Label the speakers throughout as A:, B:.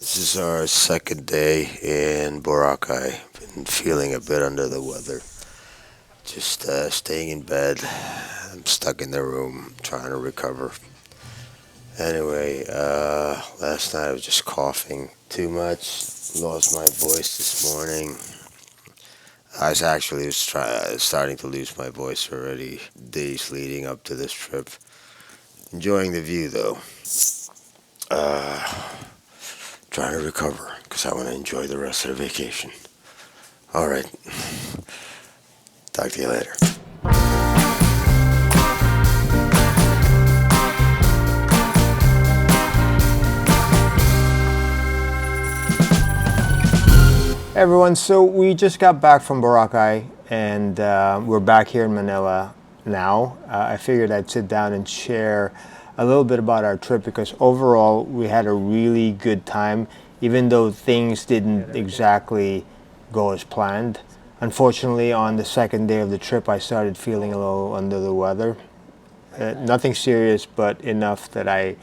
A: This is our second day in Boracay. Been feeling a bit under the weather. Just staying in bed. I'm stuck in the room trying to recover. Anyway, last night I was just coughing too much. Lost my voice this morning. I was actually starting to lose my voice already days leading up to this trip. Enjoying the view though. Uh, Trying to recover because I want to enjoy the rest of the vacation. All right. Talk to you later.
B: Everyone, so we just got back from Boracay and we're back here in Manila now. I figured I'd sit down and share a little bit about our trip because overall we had a really good time, even though things didn't exactly go as planned. Unfortunately, on the second day of the trip, I started feeling a little under the weather. Nothing serious, but enough that I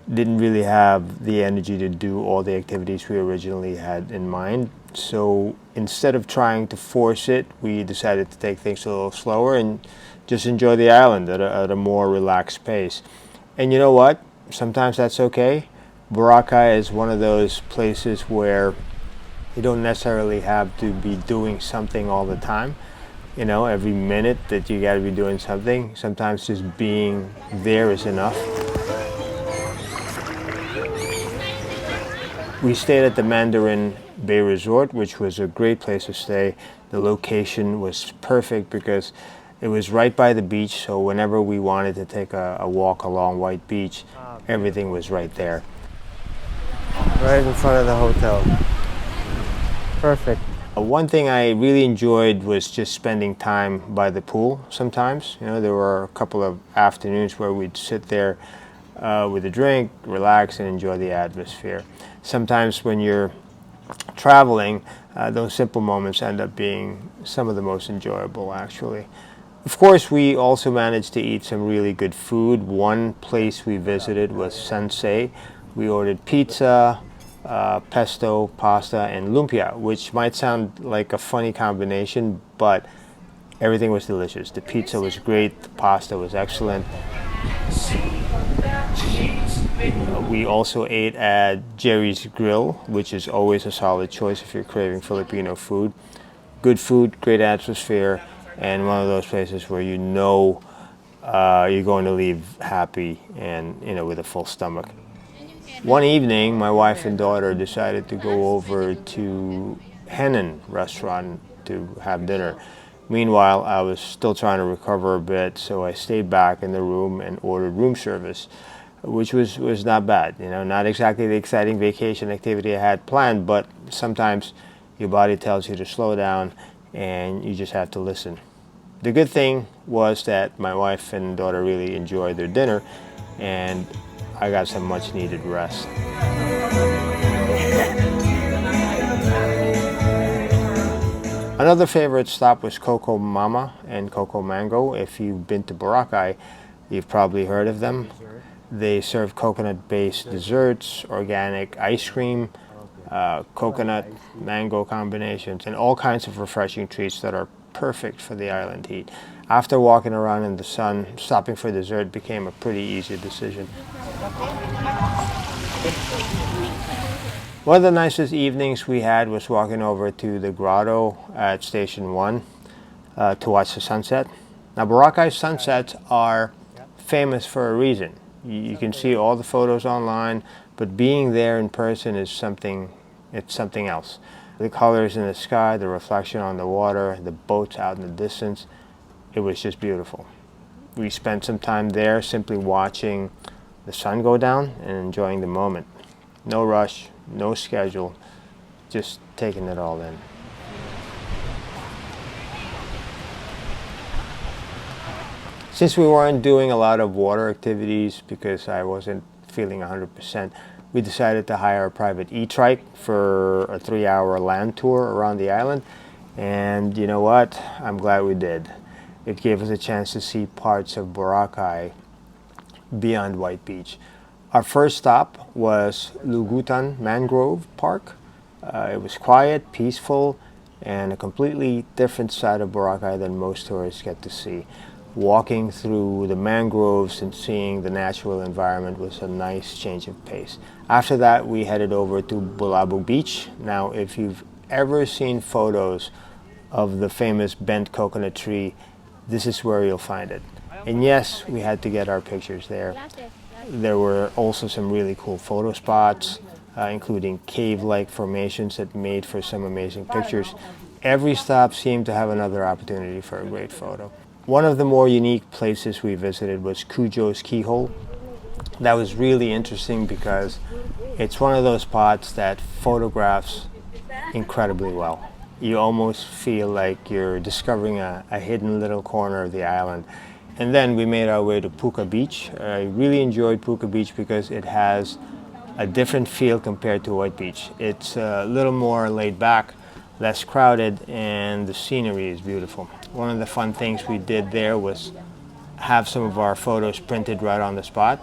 B: didn't really have the energy to do all the activities we originally had in mind. So instead of trying to force it, we decided to take things a little slower and just enjoy the island at a more relaxed pace. And you know what? Sometimes that's okay. Boracay is one of those places where you don't necessarily have to be doing something all the time. You know, every minute that you got to be doing something. Sometimes just being there is enough. We stayed at the Mandarin Bay Resort, which was a great place to stay. The location was perfect because it was right by the beach, so whenever we wanted to take a walk along White Beach, everything was right there.
C: Right in front of the hotel. Perfect.
B: One thing I really enjoyed was just spending time by the pool sometimes. You know, there were a couple of afternoons where we'd sit there with a drink, relax, and enjoy the atmosphere. Sometimes when you're traveling, those simple moments end up being some of the most enjoyable, actually. Of course, we also managed to eat some really good food. One place we visited was Sensei. We ordered pizza, pesto, pasta, and lumpia, which might sound like a funny combination, but everything was delicious. The pizza was great, the pasta was excellent. We also ate at Jerry's Grill, which is always a solid choice if you're craving Filipino food. Good food, great atmosphere, and one of those places where you know you're going to leave happy and with a full stomach. One evening, my wife and daughter decided to go over to Henan restaurant to have dinner. Meanwhile, I was still trying to recover a bit, so I stayed back in the room and ordered room service, which was not bad. Not exactly the exciting vacation activity I had planned, but sometimes your body tells you to slow down and you just have to listen. The good thing was that my wife and daughter really enjoyed their dinner and I got some much needed rest. Another favorite stop was Coco Mama and Coco Mango. If you've been to Boracay, you've probably heard of them. They serve coconut-based desserts, organic ice cream, coconut mango combinations, and all kinds of refreshing treats that are perfect for the island heat. After walking around in the sun, stopping for dessert became a pretty easy decision. One of the nicest evenings we had was walking over to the grotto at Station 1 to watch the sunset. Now, Boracay sunsets are famous for a reason. You can see all the photos online, but being there in person is something else. The colors in the sky, the reflection on the water, the boats out in the distance, it was just beautiful. We spent some time there simply watching the sun go down and enjoying the moment. No rush, no schedule, just taking it all in. Since we weren't doing a lot of water activities because I wasn't feeling 100%, we decided to hire a private e-trike for a 3-hour land tour around the island. And you know what? I'm glad we did. It gave us a chance to see parts of Boracay beyond White Beach. Our first stop was Lugutan Mangrove Park. It was quiet, peaceful, and a completely different side of Boracay than most tourists get to see. Walking through the mangroves and seeing the natural environment was a nice change of pace. After that, we headed over to Bulabog Beach. Now, if you've ever seen photos of the famous bent coconut tree, this is where you'll find it. And yes, we had to get our pictures there. There were also some really cool photo spots, including cave-like formations that made for some amazing pictures. Every stop seemed to have another opportunity for a great photo. One of the more unique places we visited was Cujo's Keyhole. That was really interesting because it's one of those spots that photographs incredibly well. You almost feel like you're discovering a hidden little corner of the island. And then we made our way to Puka Beach. I really enjoyed Puka Beach because it has a different feel compared to White Beach. It's a little more laid back, less crowded, and the scenery is beautiful. One of the fun things we did there was have some of our photos printed right on the spot.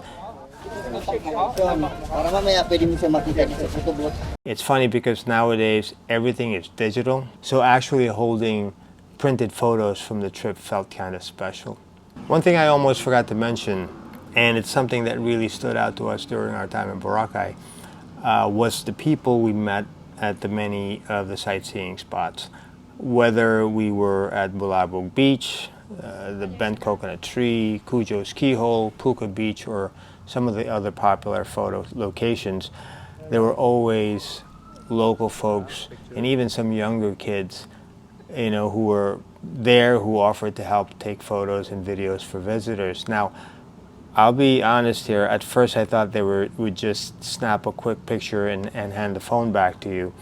B: It's funny because nowadays everything is digital, so actually holding printed photos from the trip felt kind of special. One thing I almost forgot to mention, and it's something that really stood out to us during our time in Boracay, was the people we met at the many of the sightseeing spots. Whether we were at Bulabog Beach, the Bent Coconut Tree, Cujo's Keyhole, Puka Beach, or some of the other popular photo locations, there were always local folks and even some younger kids, who were there, who offered to help take photos and videos for visitors. Now, I'll be honest here, at first I thought they would just snap a quick picture and hand the phone back to you.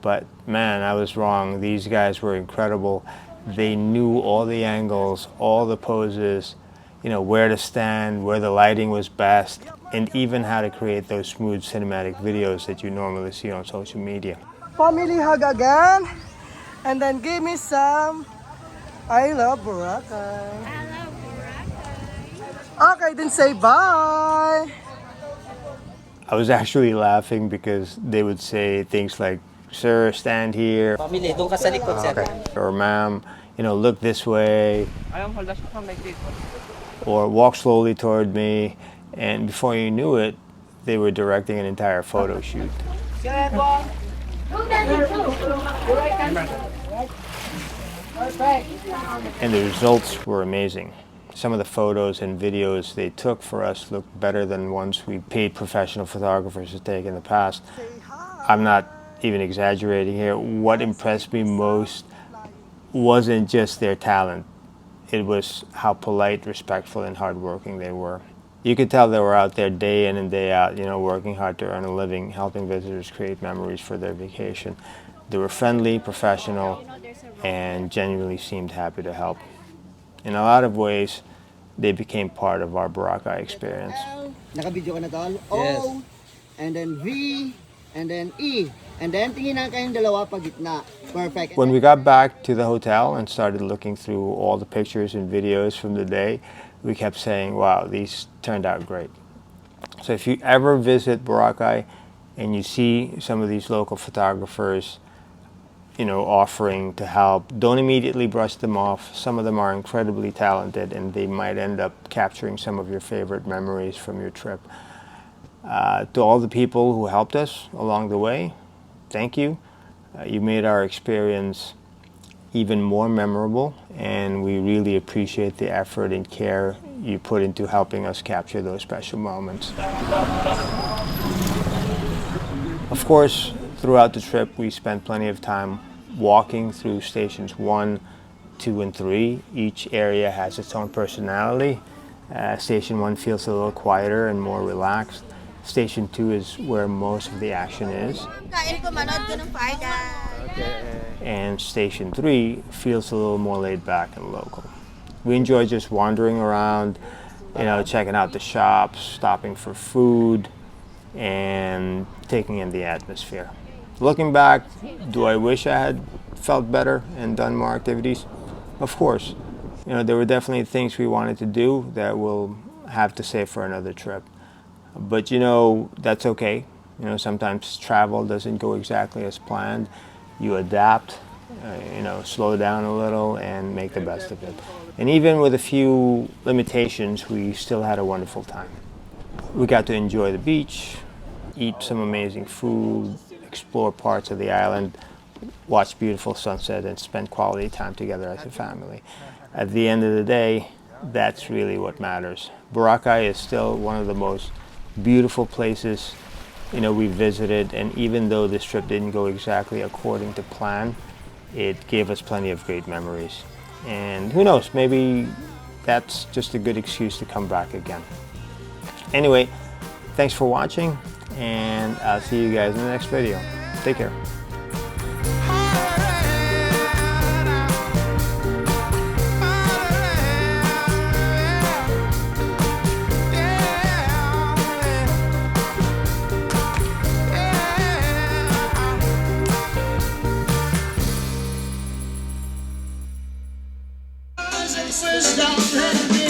B: But man, I was wrong. These guys were incredible. They knew all the angles, all the poses, where to stand, where the lighting was best, and even how to create those smooth cinematic videos that you normally see on social media.
D: Family hug again, and then give me some I love Boracay.
E: I love Boracay.
D: Okay, then say bye.
B: I was actually laughing because they would say things like, "Sir, stand here,"
F: Family, doon ka sa likod, sir.
B: or "Ma'am, look this way,"
F: Ayaw, hold us from like this.
B: or "Walk slowly toward me." And before you knew it, they were directing an entire photo shoot. And the results were amazing. Some of the photos and videos they took for us looked better than ones we paid professional photographers to take in the past. I'm not even exaggerating here. What impressed me most wasn't just their talent. It was how polite, respectful, and hardworking they were. You could tell they were out there day in and day out, working hard to earn a living, helping visitors create memories for their vacation. They were friendly, professional, and genuinely seemed happy to help. In a lot of ways, they became part of our Boracay experience.
G: Naka-video ka na tol?
F: Yes.
G: O, and then V, and then E. And then tingin na kayong dalawa pa gitna. Perfect.
B: When we got back to the hotel and started looking through all the pictures and videos from the day, we kept saying, wow, these turned out great. So if you ever visit Boracay and you see some of these local photographers, offering to help, don't immediately brush them off. Some of them are incredibly talented and they might end up capturing some of your favorite memories from your trip. To all the people who helped us along the way, thank you. You made our experience even more memorable, and we really appreciate the effort and care you put into helping us capture those special moments. Of course, throughout the trip, we spent plenty of time walking through stations 1, 2, and 3. Each area has its own personality. Station 1 feels a little quieter and more relaxed. Station 2 is where most of the action is. And Station 3 feels a little more laid back and local. We enjoy just wandering around, checking out the shops, stopping for food, and taking in the atmosphere. Looking back, do I wish I had felt better and done more activities? Of course. There were definitely things we wanted to do that we'll have to save for another trip. But you know, that's okay. You know, sometimes travel doesn't go exactly as planned. You adapt, you know, slow down a little and make the best of it. And even with a few limitations, we still had a wonderful time. We got to enjoy the beach, eat some amazing food, explore parts of the island, watch beautiful sunset, and spend quality time together as a family. At the end of the day, that's really what matters. Boracay is still one of the most beautiful places, you know, we visited, and even though this trip didn't go exactly according to plan, it gave us plenty of great memories. And who knows, maybe that's just a good excuse to come back again. Anyway, thanks for watching, and I'll see you guys in the next video. Take care.
G: First down,